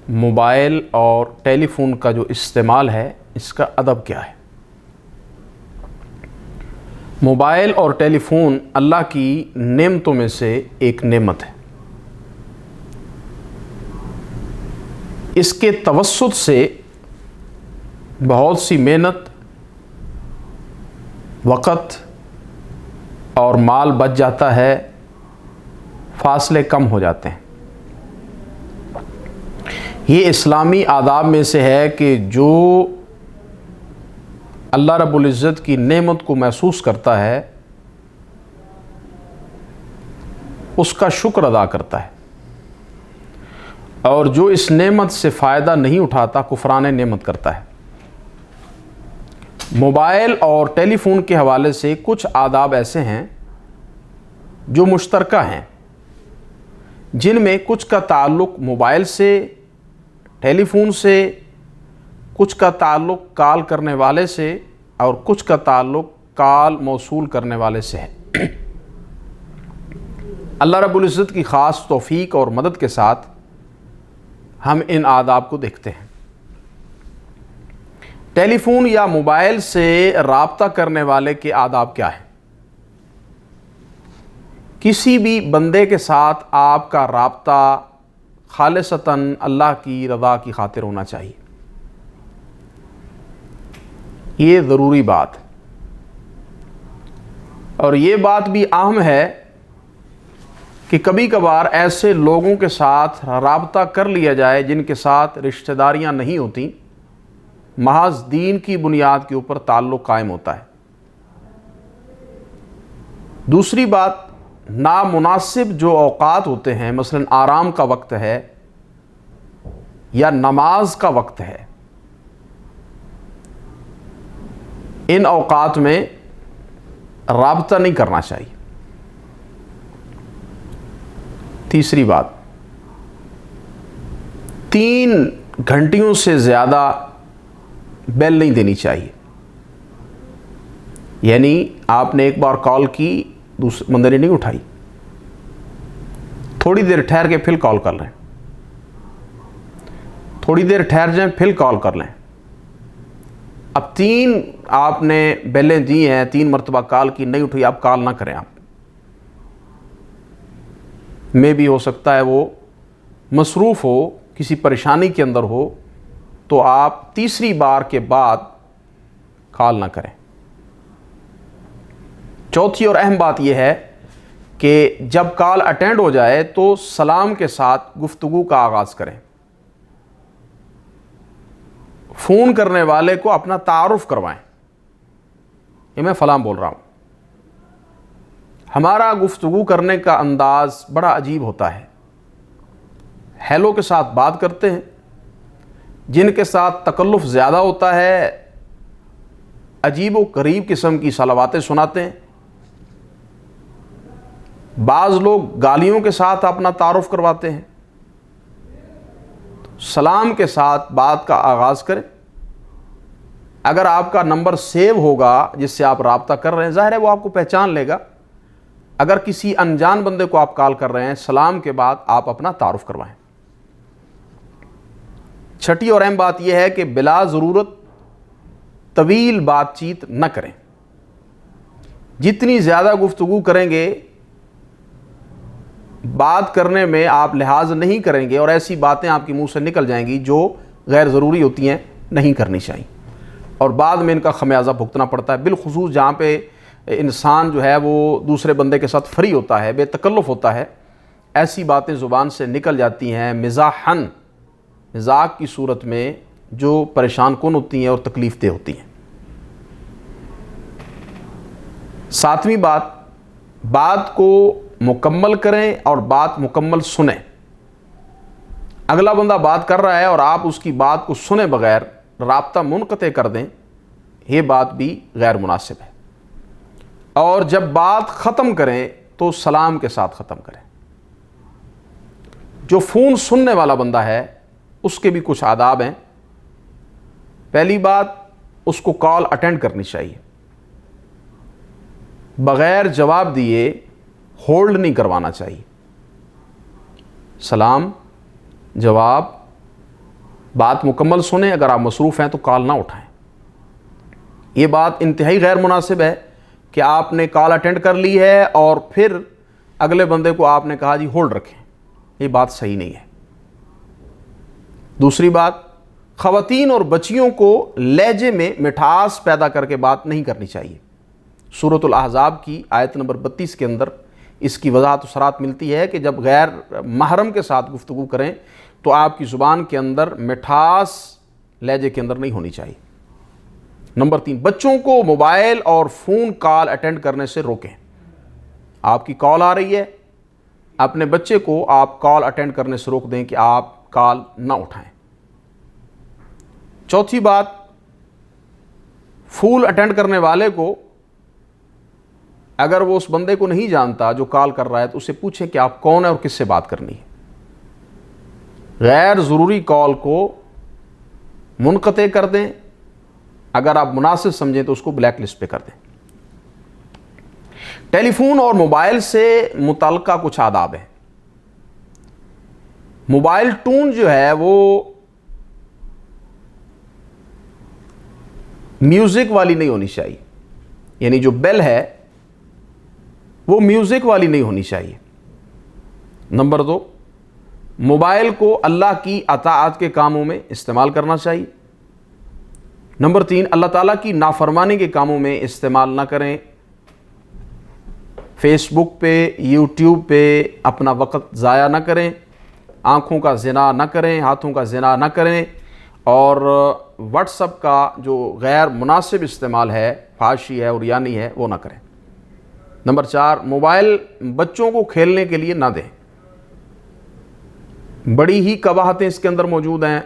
Mobile اور ٹیلی phone کا جو استعمال ہے اس کا ادب کیا ہے؟ موبائل اور ٹیلی فون اللہ کی نعمتوں میں سے ایک نعمت ہے۔ اس کے توسط سے بہت سی محنت، وقت اور مال بچ جاتا ہے، فاصلے کم ہو جاتے ہیں۔ یہ اسلامی آداب میں سے ہے کہ جو اللہ رب العزت کی نعمت کو محسوس کرتا ہے اس کا شکر ادا کرتا ہے، اور جو اس نعمت سے فائدہ نہیں اٹھاتا کفران نعمت کرتا ہے۔ موبائل اور ٹیلی فون کے حوالے سے کچھ آداب ایسے ہیں جو مشترکہ ہیں، جن میں کچھ کا تعلق موبائل سے، ٹیلی فون سے، کچھ کا تعلق کال کرنے والے سے، اور کچھ کا تعلق کال موصول کرنے والے سے ہے۔ اللہ رب العزت کی خاص توفیق اور مدد کے ساتھ ہم ان آداب کو دیکھتے ہیں۔ ٹیلی فون یا موبائل سے رابطہ کرنے والے کے آداب کیا ہیں؟ کسی بھی بندے کے ساتھ آپ کا رابطہ خالصتاً اللہ کی رضا کی خاطر ہونا چاہیے۔ یہ ضروری بات، اور یہ بات بھی اہم ہے کہ کبھی کبھار ایسے لوگوں کے ساتھ رابطہ کر لیا جائے جن کے ساتھ رشتہ داریاں نہیں ہوتی، محض دین کی بنیاد کے اوپر تعلق قائم ہوتا ہے۔ دوسری بات، نامناسب جو اوقات ہوتے ہیں، مثلا آرام کا وقت ہے یا نماز کا وقت ہے، ان اوقات میں رابطہ نہیں کرنا چاہیے۔ تیسری بات، 3 گھنٹیوں سے زیادہ بیل نہیں دینی چاہیے، یعنی آپ نے ایک بار کال کی، دوسرے بندے نے نہیں اٹھائی، تھوڑی دیر ٹھہر کے پھر کال کر لیں، تھوڑی دیر ٹھہر جائیں پھر کال کر لیں۔ اب 3 آپ نے بیلیں دی ہیں، 3 مرتبہ کال کی، نہیں اٹھی، اب کال نہ کریں۔ آپ میں بھی ہو سکتا ہے وہ مصروف ہو، کسی پریشانی کے اندر ہو، تو آپ تیسری بار کے بعد کال نہ کریں۔ چوتھی اور اہم بات یہ ہے کہ جب کال اٹینڈ ہو جائے تو سلام کے ساتھ گفتگو کا آغاز کریں۔ فون کرنے والے کو اپنا تعارف کروائیں، یہ میں فلاں بول رہا ہوں۔ ہمارا گفتگو کرنے کا انداز بڑا عجیب ہوتا ہے۔ ہیلو کے ساتھ بات کرتے ہیں، جن کے ساتھ تکلف زیادہ ہوتا ہے عجیب و غریب قسم کی صلواتیں سناتے ہیں۔ بعض لوگ گالیوں کے ساتھ اپنا تعارف کرواتے ہیں۔ سلام کے ساتھ بات کا آغاز کریں۔ اگر آپ کا نمبر سیو ہوگا جس سے آپ رابطہ کر رہے ہیں، ظاہر ہے وہ آپ کو پہچان لے گا۔ اگر کسی انجان بندے کو آپ کال کر رہے ہیں، سلام کے بعد آپ اپنا تعارف کروائیں۔ چھٹی اور اہم بات یہ ہے کہ بلا ضرورت طویل بات چیت نہ کریں۔ جتنی زیادہ گفتگو کریں گے، بات کرنے میں آپ لحاظ نہیں کریں گے، اور ایسی باتیں آپ کے منہ سے نکل جائیں گی جو غیر ضروری ہوتی ہیں، نہیں کرنی چاہیے، اور بعد میں ان کا خمیازہ بھگتنا پڑتا ہے۔ بالخصوص جہاں پہ انسان جو ہے وہ دوسرے بندے کے ساتھ فری ہوتا ہے، بے تکلف ہوتا ہے، ایسی باتیں زبان سے نکل جاتی ہیں مزاحاً، مذاق کی صورت میں، جو پریشان کن ہوتی ہیں اور تکلیف دہ ہوتی ہیں۔ 7ویں بات، بات کو مکمل کریں اور بات مکمل سنیں۔ اگلا بندہ بات کر رہا ہے اور آپ اس کی بات کو سنے بغیر رابطہ منقطع کر دیں، یہ بات بھی غیر مناسب ہے۔ اور جب بات ختم کریں تو سلام کے ساتھ ختم کریں۔ جو فون سننے والا بندہ ہے اس کے بھی کچھ آداب ہیں۔ پہلی بات، اس کو کال اٹینڈ کرنی چاہیے، بغیر جواب دیے ہولڈ نہیں کروانا چاہیے۔ سلام، جواب، بات مکمل سنیں، اگر آپ مصروف ہیں تو کال نہ اٹھائیں۔ یہ بات انتہائی غیر مناسب ہے کہ آپ نے کال اٹینڈ کر لی ہے اور پھر اگلے بندے کو آپ نے کہا جی ہولڈ رکھیں، یہ بات صحیح نہیں ہے۔ دوسری بات، خواتین اور بچیوں کو لہجے میں مٹھاس پیدا کر کے بات نہیں کرنی چاہیے۔ سورۃ الاحزاب کی آیت نمبر 32 کے اندر اس کی وضاحت و صراحت ملتی ہے کہ جب غیر محرم کے ساتھ گفتگو کریں تو آپ کی زبان کے اندر مٹھاس لہجے کے اندر نہیں ہونی چاہیے۔ نمبر 3، بچوں کو موبائل اور فون کال اٹینڈ کرنے سے روکیں۔ آپ کی کال آ رہی ہے، اپنے بچے کو آپ کال اٹینڈ کرنے سے روک دیں کہ آپ کال نہ اٹھائیں۔ چوتھی بات، فون اٹینڈ کرنے والے کو اگر وہ اس بندے کو نہیں جانتا جو کال کر رہا ہے تو اسے پوچھیں کہ آپ کون ہیں اور کس سے بات کرنی ہے۔ غیر ضروری کال کو منقطع کر دیں، اگر آپ مناسب سمجھیں تو اس کو بلیک لسٹ پہ کر دیں۔ ٹیلی فون اور موبائل سے متعلقہ کچھ آداب ہیں۔ موبائل ٹون جو ہے وہ میوزک والی نہیں ہونی چاہیے، یعنی جو بیل ہے وہ میوزک والی نہیں ہونی چاہیے۔ نمبر 2، موبائل کو اللہ کی اطاعت کے کاموں میں استعمال کرنا چاہیے۔ نمبر 3، اللہ تعالیٰ کی نافرمانی کے کاموں میں استعمال نہ کریں۔ فیس بک پہ، یوٹیوب پہ اپنا وقت ضائع نہ کریں، آنکھوں کا زنا نہ کریں، ہاتھوں کا زنا نہ کریں، اور واٹس ایپ کا جو غیر مناسب استعمال ہے، فحاشی ہے اور یعنی ہے، وہ نہ کریں۔ نمبر 4، موبائل بچوں کو کھیلنے کے لیے نہ دیں۔ بڑی ہی قباحتیں اس کے اندر موجود ہیں۔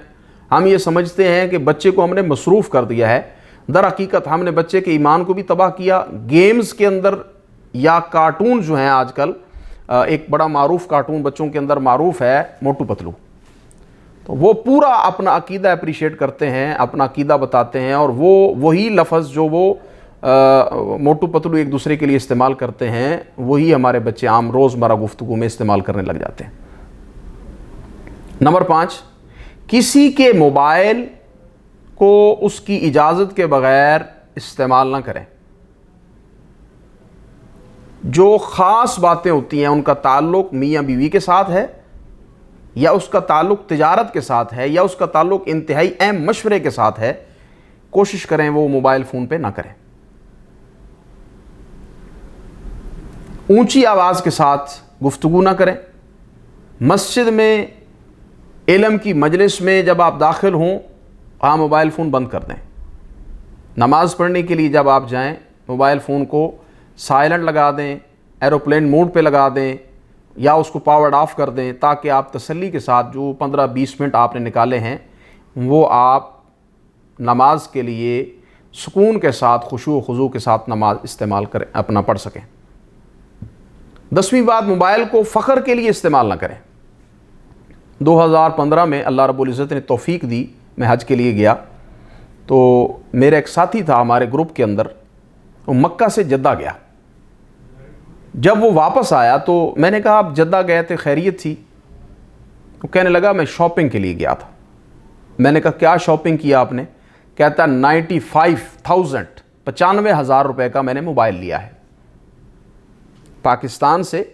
ہم یہ سمجھتے ہیں کہ بچے کو ہم نے مصروف کر دیا ہے، در حقیقت ہم نے بچے کے ایمان کو بھی تباہ کیا۔ گیمز کے اندر یا کارٹون جو ہیں آج کل، ایک بڑا معروف کارٹون بچوں کے اندر معروف ہے موٹو پتلو، تو وہ پورا اپنا عقیدہ اپریشیٹ کرتے ہیں، اپنا عقیدہ بتاتے ہیں، اور وہی لفظ جو وہ موٹو پتلو ایک دوسرے کے لیے استعمال کرتے ہیں وہی ہمارے بچے عام روزمرہ گفتگو میں استعمال کرنے لگ جاتے ہیں۔ نمبر 5، کسی کے موبائل کو اس کی اجازت کے بغیر استعمال نہ کریں۔ جو خاص باتیں ہوتی ہیں ان کا تعلق میاں بیوی کے ساتھ ہے، یا اس کا تعلق تجارت کے ساتھ ہے، یا اس کا تعلق انتہائی اہم مشورے کے ساتھ ہے، کوشش کریں وہ موبائل فون پہ نہ کریں۔ اونچی آواز کے ساتھ گفتگو نہ کریں۔ مسجد میں، علم کی مجلس میں جب آپ داخل ہوں، وہاں موبائل فون بند کر دیں۔ نماز پڑھنے کے لیے جب آپ جائیں، موبائل فون کو سائلنٹ لگا دیں، ایروپلین موڈ پہ لگا دیں، یا اس کو پاورڈ آف کر دیں، تاکہ آپ تسلی کے ساتھ جو 15-20 منٹ آپ نے نکالے ہیں وہ آپ نماز کے لیے سکون کے ساتھ، خشوع و خضوع کے ساتھ نماز استعمال کریں، اپنا پڑھ سکیں۔ 10ویں بات، موبائل کو فخر کے لیے استعمال نہ کریں۔ 2015 میں اللہ رب العزت نے توفیق دی، میں حج کے لیے گیا، تو میرا ایک ساتھی تھا ہمارے گروپ کے اندر، وہ مکہ سے جدہ گیا۔ جب وہ واپس آیا تو میں نے کہا آپ جدہ گئے تھے، خیریت تھی؟ وہ کہنے لگا میں شاپنگ کے لیے گیا تھا۔ میں نے کہا کیا شاپنگ کیا آپ نے؟ کہتا 95,000 روپے کا میں نے موبائل لیا ہے۔ پاکستان سے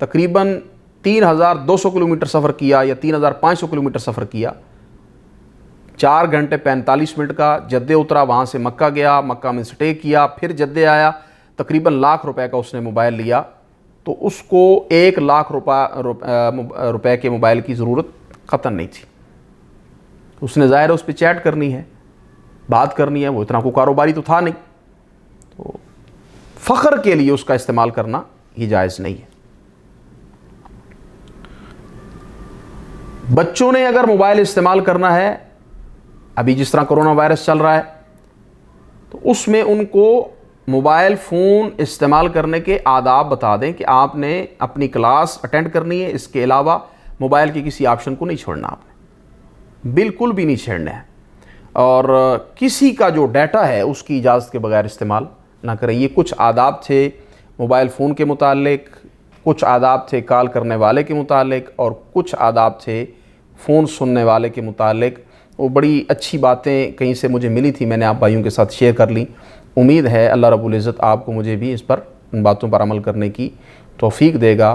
تقریباً 3,200 کلومیٹر سفر کیا یا 3,500 کلومیٹر سفر کیا، 4 گھنٹے 45 منٹ کا، جدے اترا، وہاں سے مکہ گیا، مکہ میں سٹے کیا، پھر جدے آیا، تقریباً 1,00,000 روپے کا اس نے موبائل لیا۔ تو اس کو 1,00,000 روپے کے موبائل کی ضرورت قطعاً نہیں تھی۔ اس نے ظاہر ہے اس پہ چیٹ کرنی ہے، بات کرنی ہے، وہ اتنا کوئی کاروباری تو تھا نہیں، تو فخر کے لیے اس کا استعمال کرنا یہ جائز نہیں ہے۔ بچوں نے اگر موبائل استعمال کرنا ہے، ابھی جس طرح کرونا وائرس چل رہا ہے، تو اس میں ان کو موبائل فون استعمال کرنے کے آداب بتا دیں کہ آپ نے اپنی کلاس اٹینڈ کرنی ہے، اس کے علاوہ موبائل کے کسی آپشن کو نہیں چھوڑنا، آپ نے بالکل بھی نہیں چھیڑنا ہے، اور کسی کا جو ڈیٹا ہے اس کی اجازت کے بغیر استعمال نہ کریں۔ یہ کچھ آداب تھے موبائل فون کے متعلق، کچھ آداب تھے کال کرنے والے کے متعلق، اور کچھ آداب تھے فون سننے والے کے متعلق وہ بڑی اچھی باتیں کہیں سے مجھے ملی تھی، میں نے آپ بھائیوں کے ساتھ شیئر کر لی۔ امید ہے اللہ رب العزت آپ کو مجھے بھی اس پر ان باتوں پر عمل کرنے کی توفیق دے گا۔